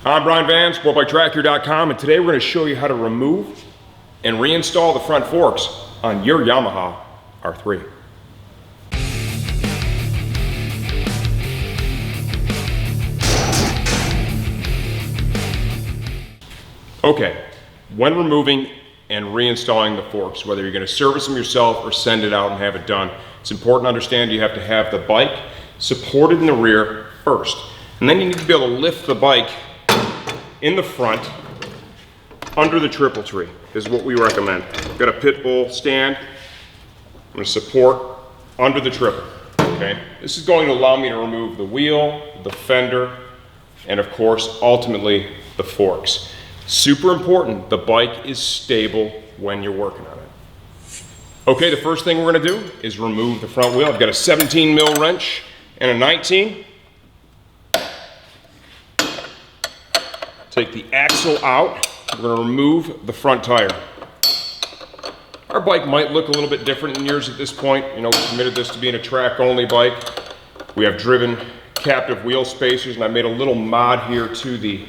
I'm Brian Van, sportbiketractor.com, and today we're going to show you how to remove and reinstall the front forks on your Yamaha R3. Okay, when removing and reinstalling the forks, whether you're going to service them yourself or send it out and have it done, it's important to understand you have to have the bike supported in the rear first. And then you need to be able to lift the bike in the front under the triple tree is what we recommend. Got a pit bull stand. I'm going to support under the triple. Okay, this is going to allow me to remove the wheel, the fender, and of course ultimately the forks. Super important, the bike is stable when you're working on it. Okay, the first thing we're going to do is remove the front wheel. I've got a 17 mil wrench and a 19. Take the axle out. We're going to remove the front tire. Our bike might look a little bit different than yours at this point. You know, we committed this to being a track-only bike. We have driven captive wheel spacers, and I made a little mod here to the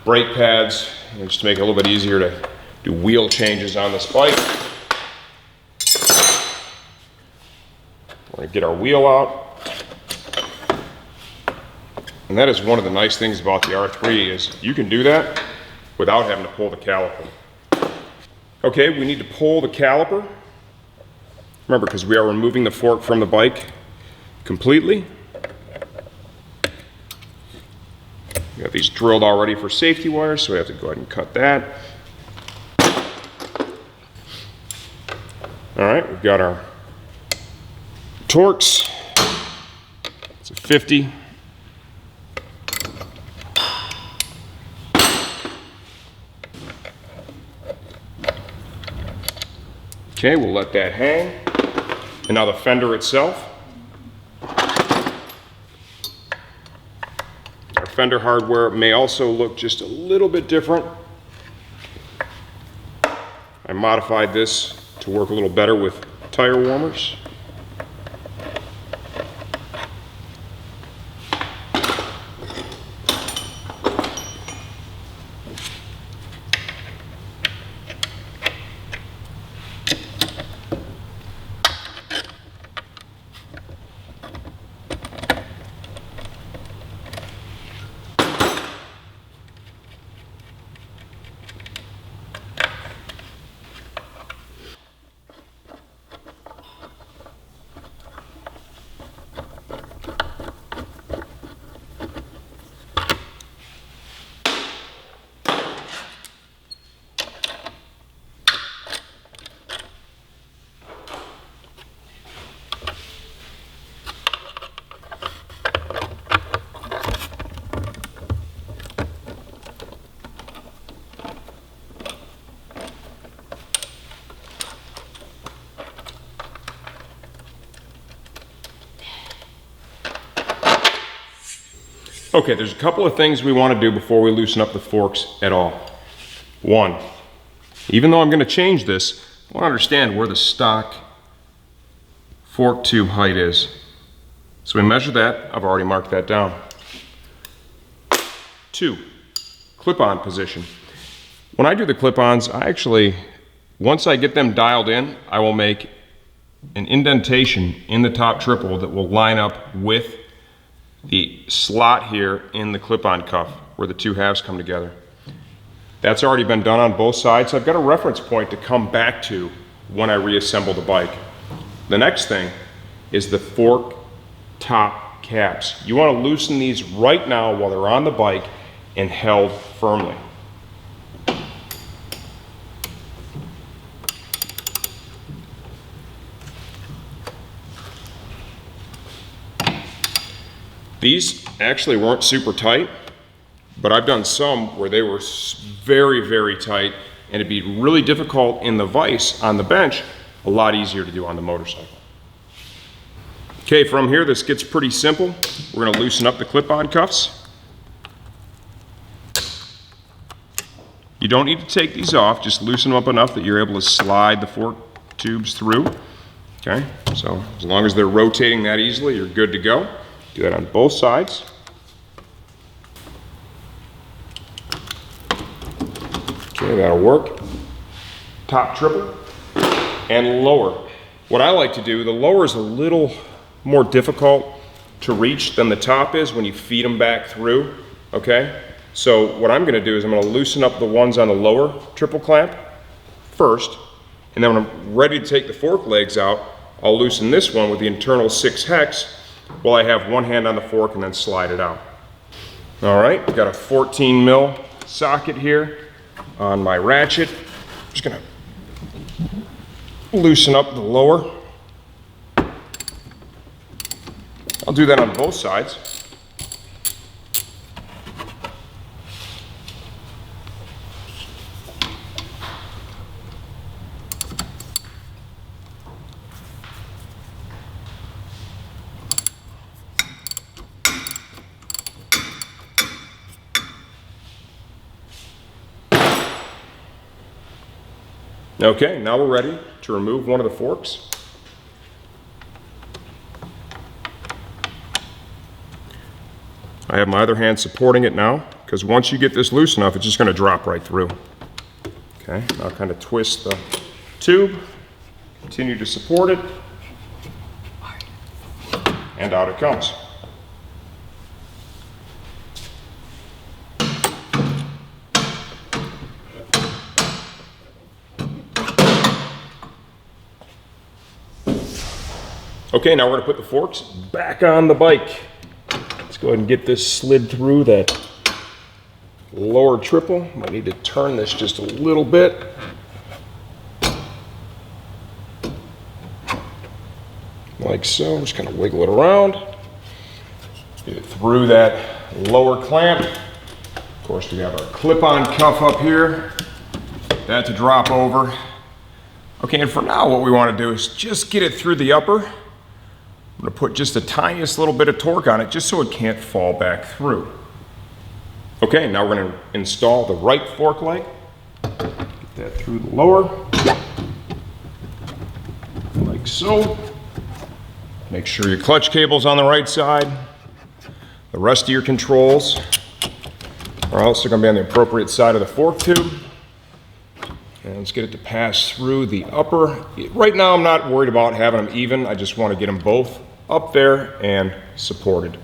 brake pads, just to make it a little bit easier to do wheel changes on this bike. We're going to get our wheel out. And that is one of the nice things about the R3 is you can do that without having to pull the caliper. Okay, we need to pull the caliper. Remember, because we are removing the fork from the bike completely. We got these drilled already for safety wires, so we have to go ahead and cut that. All right, we've got our Torx. It's a 50. Okay, we'll let that hang. And now the fender itself. Our fender hardware may also look just a little bit different. I modified this to work a little better with tire warmers. Okay, there's a couple of things we want to do before we loosen up the forks at all. One, even though I'm going to change this, I want to understand where the stock fork tube height is. So we measure that. I've already marked that down. Two, clip-on position. When I do the clip-ons, I actually, once I get them dialed in, I will make an indentation in the top triple that will line up with the slot here in the clip-on cuff where the two halves come together. That's already been done on both sides, so I've got a reference point to come back to when I reassemble the bike. The next thing is the fork top caps. You want to loosen these right now while they're on the bike and held firmly. These actually weren't super tight, but I've done some where they were very, very tight, and it'd be really difficult in the vise on the bench, a lot easier to do on the motorcycle. Okay, from here this gets pretty simple. We're going to loosen up the clip-on cuffs. You don't need to take these off, just loosen them up enough that you're able to slide the fork tubes through. Okay, so as long as they're rotating that easily, you're good to go. Do that on both sides. Okay, that'll work. Top triple and lower. What I like to do, the lower is a little more difficult to reach than the top is when you feed them back through, okay? So what I'm gonna do is I'm gonna loosen up the ones on the lower triple clamp first, and then when I'm ready to take the fork legs out, I'll loosen this one with the internal 6 hex while I have one hand on the fork and then slide it out. All right, got a 14 mil socket here on my ratchet. Just gonna loosen up the lower. I'll do that on both sides. Okay, now we're ready to remove one of the forks. I have my other hand supporting it now, because once you get this loose enough, it's just going to drop right through. Okay, now kind of twist the tube, continue to support it, and out it comes. Okay, now we're going to put the forks back on the bike. Let's go ahead and get this slid through that lower triple. Might need to turn this just a little bit. Like so, just kind of wiggle it around. Get it through that lower clamp. Of course, we have our clip-on cuff up here. That to drop over. Okay, and for now, what we want to do is just get it through the upper. I'm going to put just the tiniest little bit of torque on it just so it can't fall back through. Okay, now we're going to install the right fork leg. Get that through the lower, like so. Make sure your clutch cable's on the right side. The rest of your controls are also going to be on the appropriate side of the fork tube. And let's get it to pass through the upper. Right now I'm not worried about having them even. I just want to get them both up there and supported.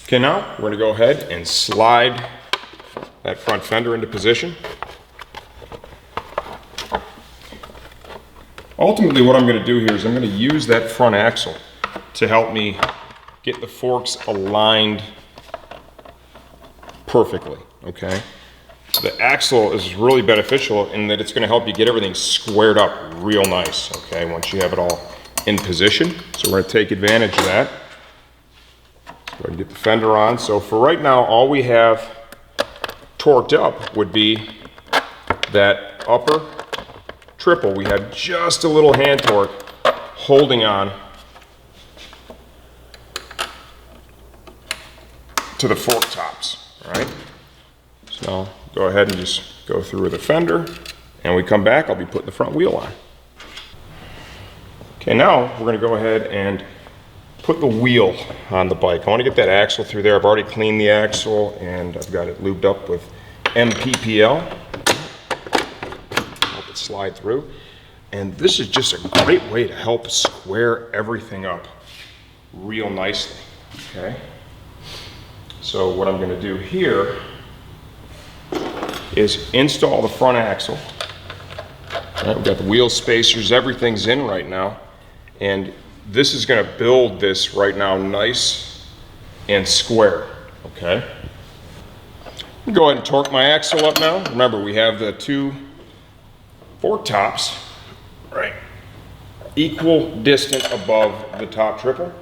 Okay, now we're going to go ahead and slide that front fender into position. Ultimately what I'm going to do here is I'm going to use that front axle to help me get the forks aligned perfectly, okay? The axle is really beneficial in that it's going to help you get everything squared up real nice, okay, once you have it all in position. So we're going to take advantage of that. Let's go ahead and get the fender on. So for right now, all we have torqued up would be that upper triple. We have just a little hand torque holding on to the fork tops, all right? So go ahead and just go through the fender, and we come back, I'll be putting the front wheel on. Okay, now we're going to go ahead and put the wheel on the bike. I want to get that axle through there. I've already cleaned the axle and I've got it lubed up with MPPL. Help it slide through. And this is just a great way to help square everything up real nicely, okay? So what I'm going to do here is install the front axle. All right, we've got the wheel spacers, everything's in right now. And this is going to build this right now nice and square, okay? Go ahead and torque my axle up now. Remember, we have the two fork tops, right, equal distant above the top triple.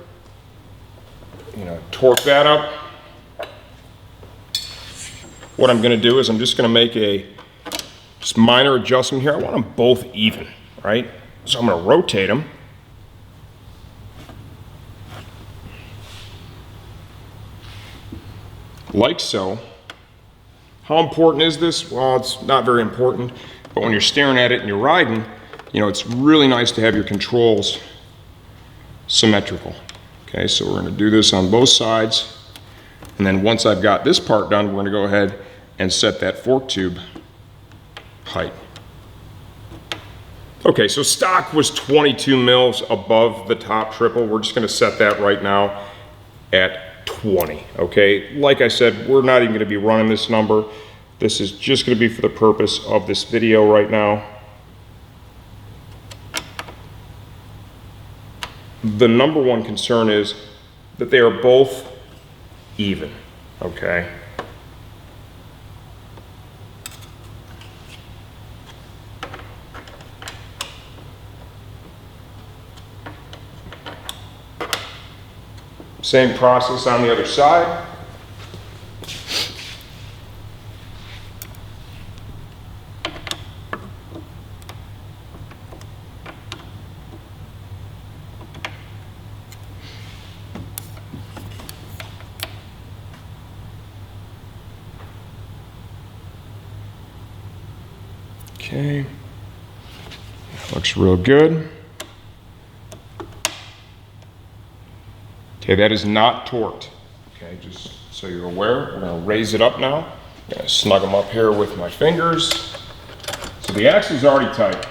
You know, torque that up. What I'm going to do is I'm just going to make a just minor adjustment here. I want them both even, right? So I'm going to rotate them. Like so. How important is this? Well, it's not very important, but when you're staring at it and you're riding, you know, it's really nice to have your controls symmetrical. Okay, so we're going to do this on both sides. And then once I've got this part done, we're going to go ahead and set that fork tube height. Okay, so stock was 22 mils above the top triple. We're just gonna set that right now at 20, okay? Like I said, we're not even gonna be running this number. This is just gonna be for the purpose of this video right now. The number one concern is that they are both even, okay? Same process on the other side. Okay, looks real good. Okay, that is not torqued. Okay, just so you're aware, we're gonna raise it up now. I'm gonna snug them up here with my fingers. So the axle's already tight.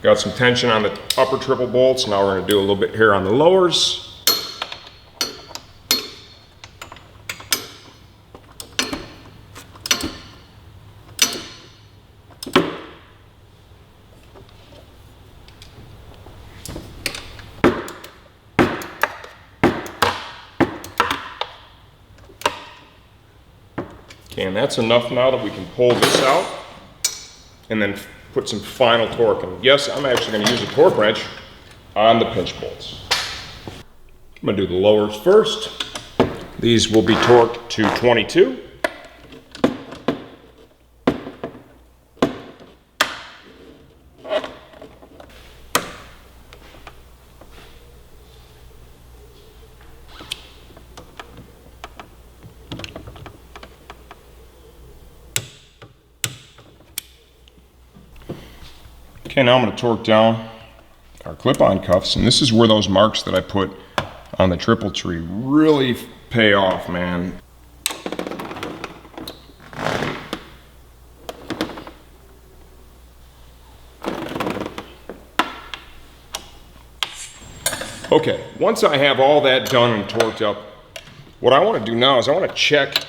Got some tension on the upper triple bolts. Now we're gonna do a little bit here on the lowers. Okay, and that's enough now that we can pull this out and then put some final torque. And yes, I'm actually going to use a torque wrench on the pinch bolts. I'm going to do the lowers first. These will be torqued to 22. Okay, now I'm going to torque down our clip-on cuffs, and this is where those marks that I put on the triple tree really pay off, man. Okay, once I have all that done and torqued up, what I want to do now is I want to check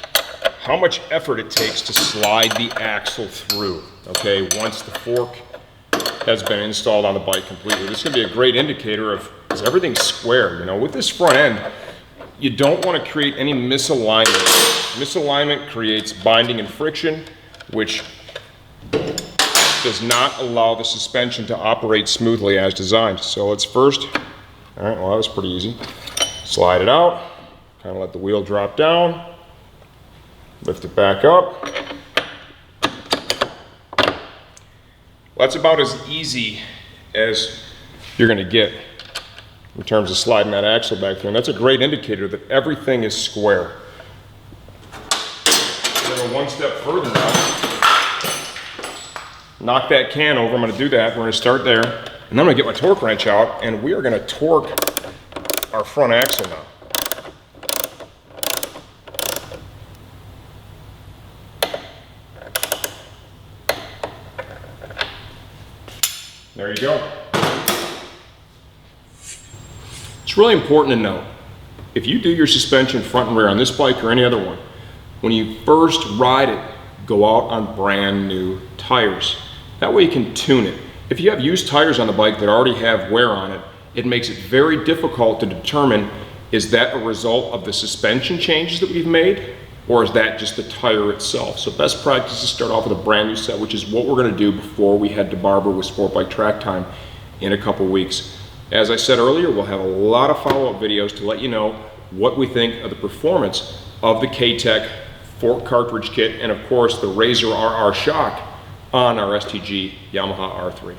how much effort it takes to slide the axle through, okay, once the fork has been installed on the bike completely. This is going to be a great indicator of, is everything square? You know, with this front end, you don't want to create any misalignment. Misalignment creates binding and friction, which does not allow the suspension to operate smoothly as designed. So let's first, all right, well, that was pretty easy. Slide it out, kind of let the wheel drop down, lift it back up. That's about as easy as you're going to get in terms of sliding that axle back through. And that's a great indicator that everything is square. Then one step further now. Knock that can over. I'm going to do that. We're going to start there. And then I'm going to get my torque wrench out, and we are going to torque our front axle now. There you go. It's really important to know, if you do your suspension front and rear on this bike or any other one, when you first ride it, go out on brand new tires. That way you can tune it. If you have used tires on the bike that already have wear on it, it makes it very difficult to determine, is that a result of the suspension changes that we've made, or is that just the tire itself? So best practice is start off with a brand new set, which is what we're going to do before we head to Barber with Sportbike Track Time in a couple weeks. As I said earlier, we'll have a lot of follow-up videos to let you know what we think of the performance of the K-Tech Fork Cartridge kit, and of course the Razor RR shock on our STG Yamaha R3.